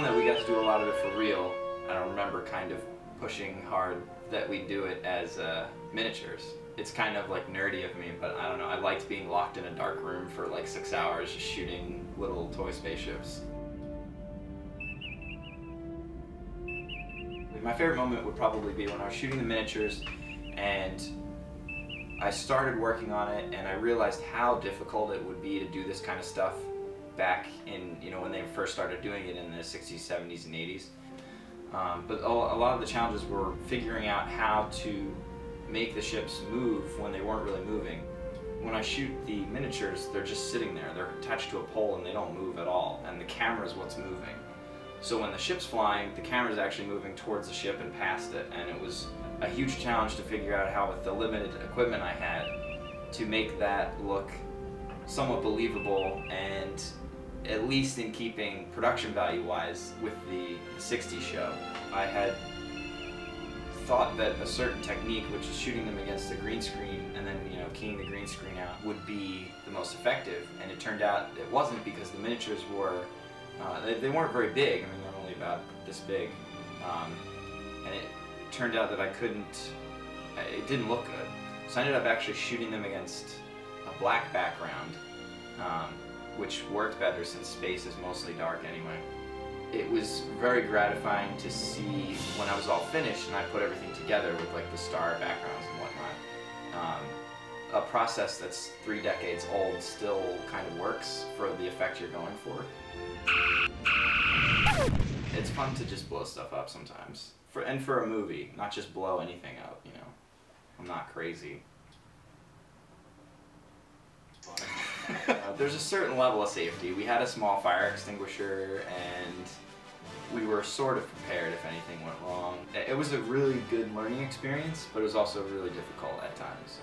fun that we got to do a lot of it for real. I don't remember kind of pushing hard that we do it as miniatures. It's kind of like nerdy of me, but I don't know, I liked being locked in a dark room for like 6 hours just shooting little toy spaceships. My favorite moment would probably be when I was shooting the miniatures and I started working on it and I realized how difficult it would be to do this kind of stuff back in, you know, when they first started doing it in the 60s, 70s, and 80s. But a lot of the challenges were figuring out how to make the ships move when they weren't really moving. When I shoot the miniatures, they're just sitting there. They're attached to a pole and they don't move at all, and the camera is what's moving. So when the ship's flying, the camera's actually moving towards the ship and past it, and it was a huge challenge to figure out how, with the limited equipment I had, to make that look somewhat believable and at least in keeping production value-wise with the 60s show. I had thought that a certain technique, which is shooting them against a green screen and then, you know, keying the green screen out, would be the most effective, and it turned out it wasn't, because the miniatures were they weren't very big. I mean, they're only about this big, and it turned out that I couldn't, it didn't look good. So I ended up actually shooting them against a black background, which worked better since space is mostly dark anyway. It was very gratifying to see when I was all finished and I put everything together with like the star backgrounds and whatnot. A process that's 3 decades old still kind of works for the effect you're going for. It's fun to just blow stuff up sometimes. And for a movie, not just blow anything up, you know. I'm not crazy. There's a certain level of safety. We had a small fire extinguisher and we were sort of prepared if anything went wrong. It was a really good learning experience, but it was also really difficult at times.